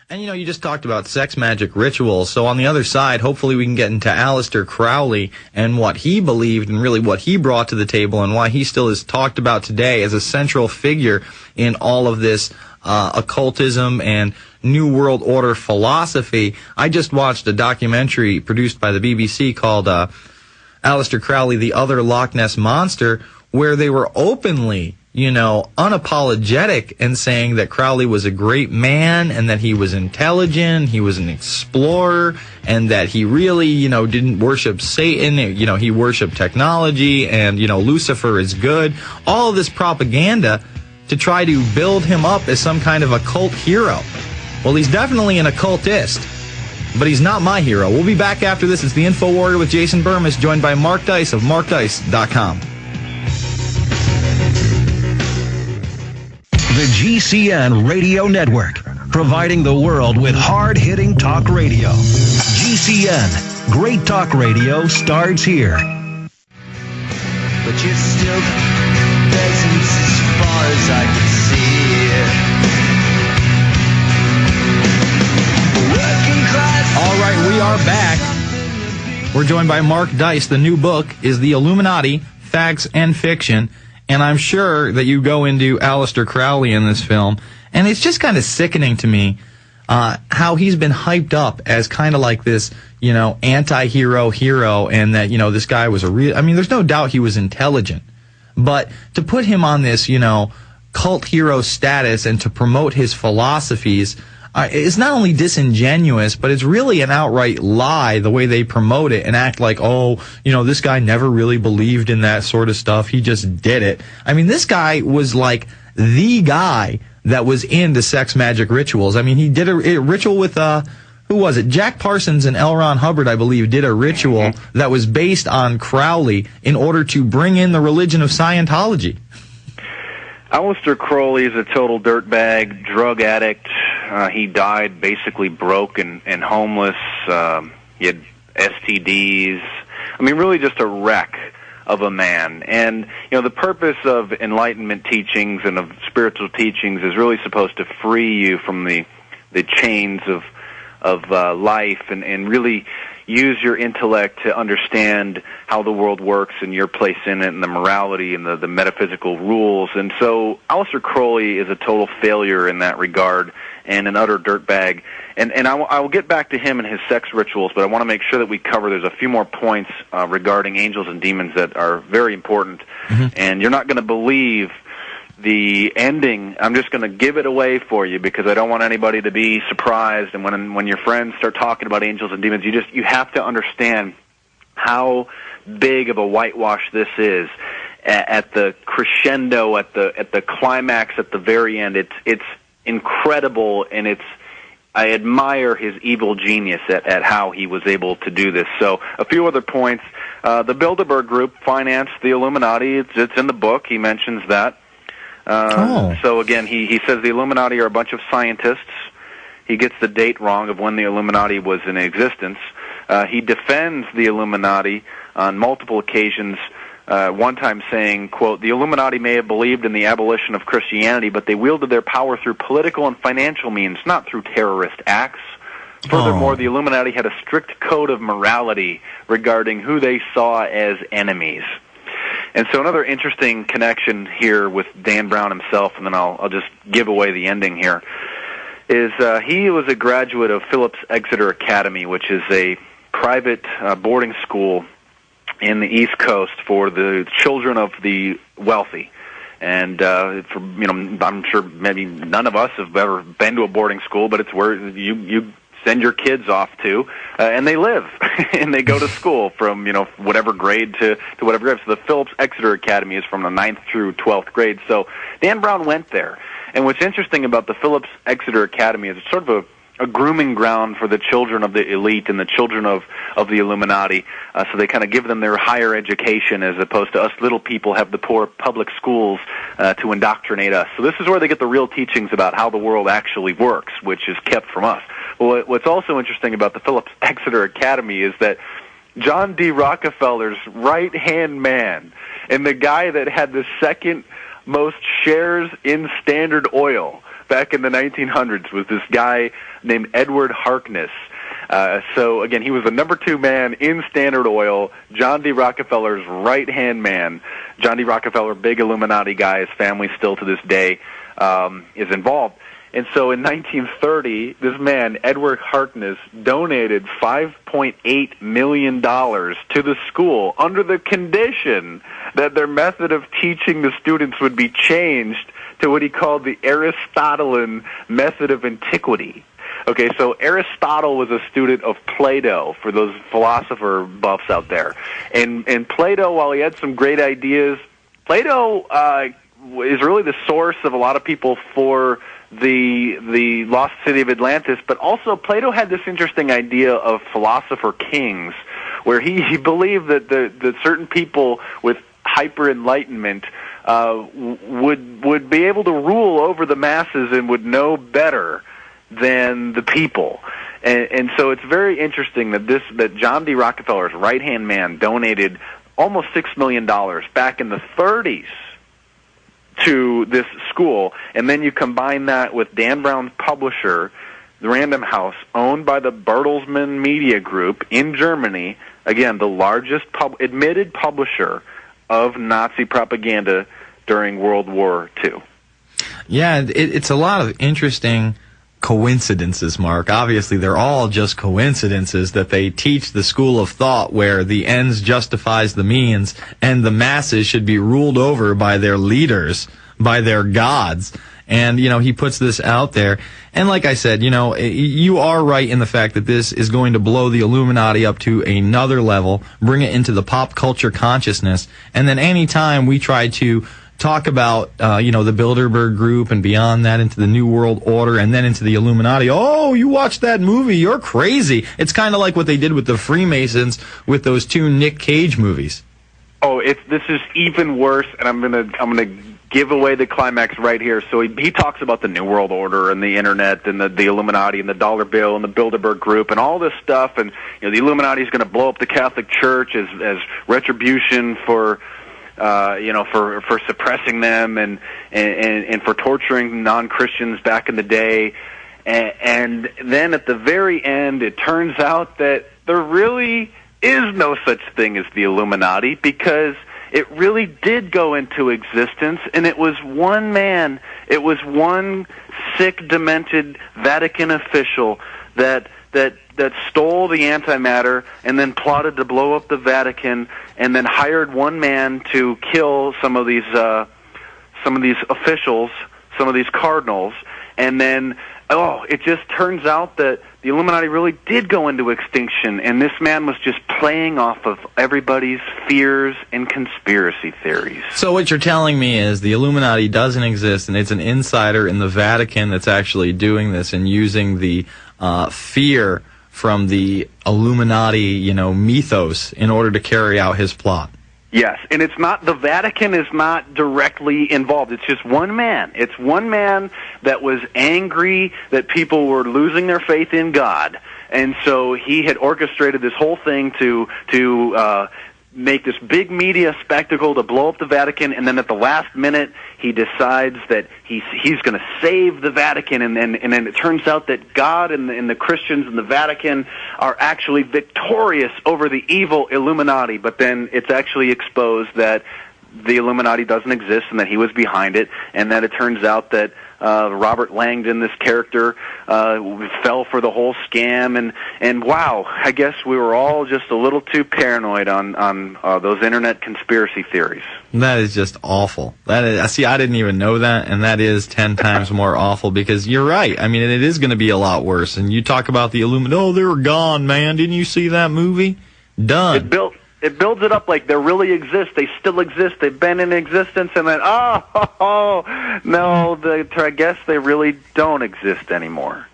And, you know, you just talked about sex magic rituals. So on the other side, hopefully we can get into Aleister Crowley and what he believed and really what he brought to the table and why he still is talked about today as a central figure in all of this occultism and New World Order philosophy. I just watched a documentary produced by the BBC called Aleister Crowley, the Other Loch Ness Monster, where they were openly, you know, unapologetic and saying that Crowley was a great man and that he was intelligent, he was an explorer, and that he really, you know, didn't worship Satan, you know, he worshiped technology, and, you know, Lucifer is good. All of this propaganda to try to build him up as some kind of a cult hero. Well, he's definitely an occultist, but he's not my hero. We'll be back after this. It's the InfoWarrior with Jason Bermas, joined by Mark Dice of MarkDice.com. The GCN Radio Network, providing the world with hard-hitting talk radio. GCN, great talk radio starts here. But you're still peasants as far as I can see. Working class. All right, we are back. We're joined by Mark Dice. The new book is The Illuminati, Facts and Fiction. And I'm sure that you go into Aleister Crowley in this film, and it's just kind of sickening to me how he's been hyped up as kind of like this, you know, anti-hero hero, and that, you know, this guy was a real, I mean, there's no doubt he was intelligent, but to put him on this, you know, cult hero status and to promote his philosophies is not only disingenuous, but it's really an outright lie the way they promote it and act like, oh, you know, this guy never really believed in that sort of stuff. He just did it. I mean, this guy was like the guy that was into sex magic rituals. I mean, he did a ritual with, who was it? Jack Parsons and L. Ron Hubbard, I believe, did a ritual that was based on Crowley in order to bring in the religion of Scientology. Aleister Crowley is a total dirtbag, drug addict. He died basically broke and homeless. He had STDs. I mean, really just a wreck of a man. And, you know, the purpose of Enlightenment teachings and of spiritual teachings is really supposed to free you from the chains of life and really use your intellect to understand how the world works and your place in it and the morality and the metaphysical rules. And so Aleister Crowley is a total failure in that regard and an utter dirtbag. And I will get back to him and his sex rituals, but I want to make sure that we cover, there's a few more points regarding angels and demons that are very important. Mm-hmm. And you're not going to believe the ending. I'm just going to give it away for you because I don't want anybody to be surprised. And when your friends start talking about angels and demons, you have to understand how big of a whitewash this is. At the crescendo, at the climax, at the very end, it's incredible, and I admire his evil genius at how he was able to do this. So a few other points. The Bilderberg Group financed the Illuminati. It's in the book. He mentions that. So again, he says the Illuminati are a bunch of scientists. He gets the date wrong of when the Illuminati was in existence. He defends the Illuminati on multiple occasions, one time saying, quote, the Illuminati may have believed in the abolition of Christianity, but they wielded their power through political and financial means, not through terrorist acts. Furthermore, the Illuminati had a strict code of morality regarding who they saw as enemies. And so another interesting connection here with Dan Brown himself, and then I'll just give away the ending here, is he was a graduate of Phillips Exeter Academy, which is a private boarding school in the East Coast for the children of the wealthy. And I'm sure maybe none of us have ever been to a boarding school, but it's where you send your kids off to, and they live, and they go to school from, whatever grade to whatever grade. So the Phillips Exeter Academy is from the 9th through 12th grade. So Dan Brown went there. And what's interesting about the Phillips Exeter Academy is it's sort of a grooming ground for the children of the elite and the children of the Illuminati. So they kind of give them their higher education as opposed to us little people have the poor public schools to indoctrinate us. So this is where they get the real teachings about how the world actually works, which is kept from us. Well, what's also interesting about the Phillips Exeter Academy is that John D. Rockefeller's right-hand man and the guy that had the second most shares in Standard Oil back in the 1900s was this guy named Edward Harkness. So, again, he was the number 2 man in Standard Oil, John D. Rockefeller's right-hand man. John D. Rockefeller, big Illuminati guy, his family still to this day is involved. And so in 1930, this man, Edward Harkness, donated $5.8 million to the school under the condition that their method of teaching the students would be changed to what he called the Aristotelian method of antiquity. Okay, so Aristotle was a student of Plato, for those philosopher buffs out there. And Plato, while he had some great ideas, Plato is really the source of a lot of people for the lost city of Atlantis, but also Plato had this interesting idea of philosopher kings, where he believed that certain people with hyper-enlightenment would be able to rule over the masses and would know better than the people. And so it's very interesting that John D. Rockefeller's right-hand man donated almost $6 million back in the 30s to this school, and then you combine that with Dan Brown's publisher, the Random House, owned by the Bertelsmann Media Group in Germany, again, the largest admitted publisher of Nazi propaganda during World War II. Yeah, it's a lot of interesting coincidences, Mark. Obviously, they're all just coincidences that they teach the school of thought where the ends justifies the means and the masses should be ruled over by their leaders, by their gods. And, he puts this out there. And like I said, you are right in the fact that this is going to blow the Illuminati up to another level, bring it into the pop culture consciousness. And then anytime we try to talk about, the Bilderberg Group and beyond that into the New World Order and then into the Illuminati. Oh, you watched that movie. You're crazy. It's kind of like what they did with the Freemasons with those 2 Nick Cage movies. Oh, this is even worse, and I'm gonna give away the climax right here. So he talks about the New World Order and the Internet and the Illuminati and the dollar bill and the Bilderberg Group and all this stuff, and the Illuminati is going to blow up the Catholic Church as retribution for suppressing them and for torturing non-Christians back in the day. And then at the very end, it turns out that there really is no such thing as the Illuminati, because it really did go into existence, and it was one man, it was one sick, demented Vatican official that stole the antimatter and then plotted to blow up the Vatican, and then hired one man to kill some of these officials, some of these cardinals, and then it just turns out that the Illuminati really did go into extinction, and this man was just playing off of everybody's fears and conspiracy theories. So what you're telling me is the Illuminati doesn't exist, and it's an insider in the Vatican that's actually doing this and using the fear from the Illuminati, mythos in order to carry out his plot. Yes, and it's not, the Vatican is not directly involved. It's just one man. It's one man that was angry that people were losing their faith in God, and so he had orchestrated this whole thing to make this big media spectacle to blow up the Vatican, and then at the last minute he decides that he's going to save the Vatican, and then it turns out that God and the Christians in the Vatican are actually victorious over the evil Illuminati, but then it's actually exposed that the Illuminati doesn't exist and that he was behind it, and that it turns out that Robert Langdon, this character, fell for the whole scam, and wow, I guess we were all just a little too paranoid on those internet conspiracy theories. That is just awful. I didn't even know that, and that is 10 times more awful, because you're right. I mean, it is going to be a lot worse. And you talk about the Illuminati, oh, they were gone, man. Didn't you see that movie? Done. It builds it up like they really exist. They still exist. They've been in existence, and then, no, I guess they really don't exist anymore.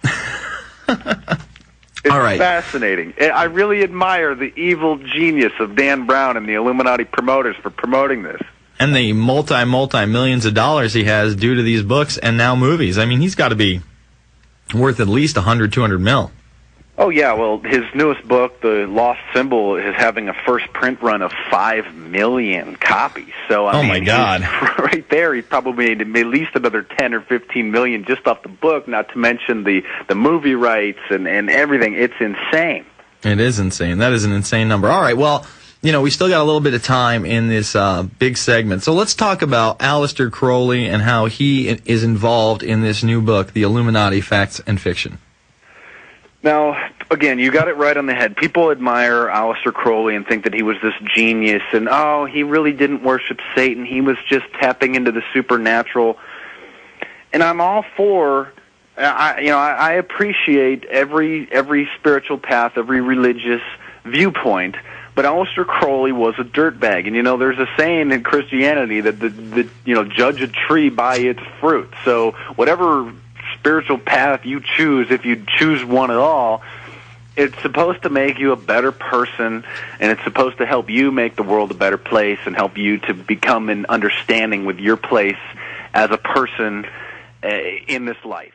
It's all right. Fascinating. I really admire the evil genius of Dan Brown and the Illuminati promoters for promoting this. And the multi-millions of dollars he has due to these books and now movies. I mean, he's got to be worth at least $100, $200 mil. Oh, yeah, well, his newest book, The Lost Symbol, is having a first print run of 5 million copies. So, I mean, my God. Right there, he probably made at least another 10 or 15 million just off the book, not to mention the movie rights and everything. It's insane. It is insane. That is an insane number. All right, well, we still got a little bit of time in this big segment. So let's talk about Aleister Crowley and how he is involved in this new book, The Illuminati, Facts and Fiction. Now, again, you got it right on the head. People admire Aleister Crowley and think that he was this genius, and he really didn't worship Satan. He was just tapping into the supernatural. And I'm all for. I appreciate every spiritual path, every religious viewpoint. But Aleister Crowley was a dirtbag, and there's a saying in Christianity that judge a tree by its fruit. So whatever spiritual path you choose, if you choose one at all, it's supposed to make you a better person, and it's supposed to help you make the world a better place and help you to become an understanding with your place as a person in this life.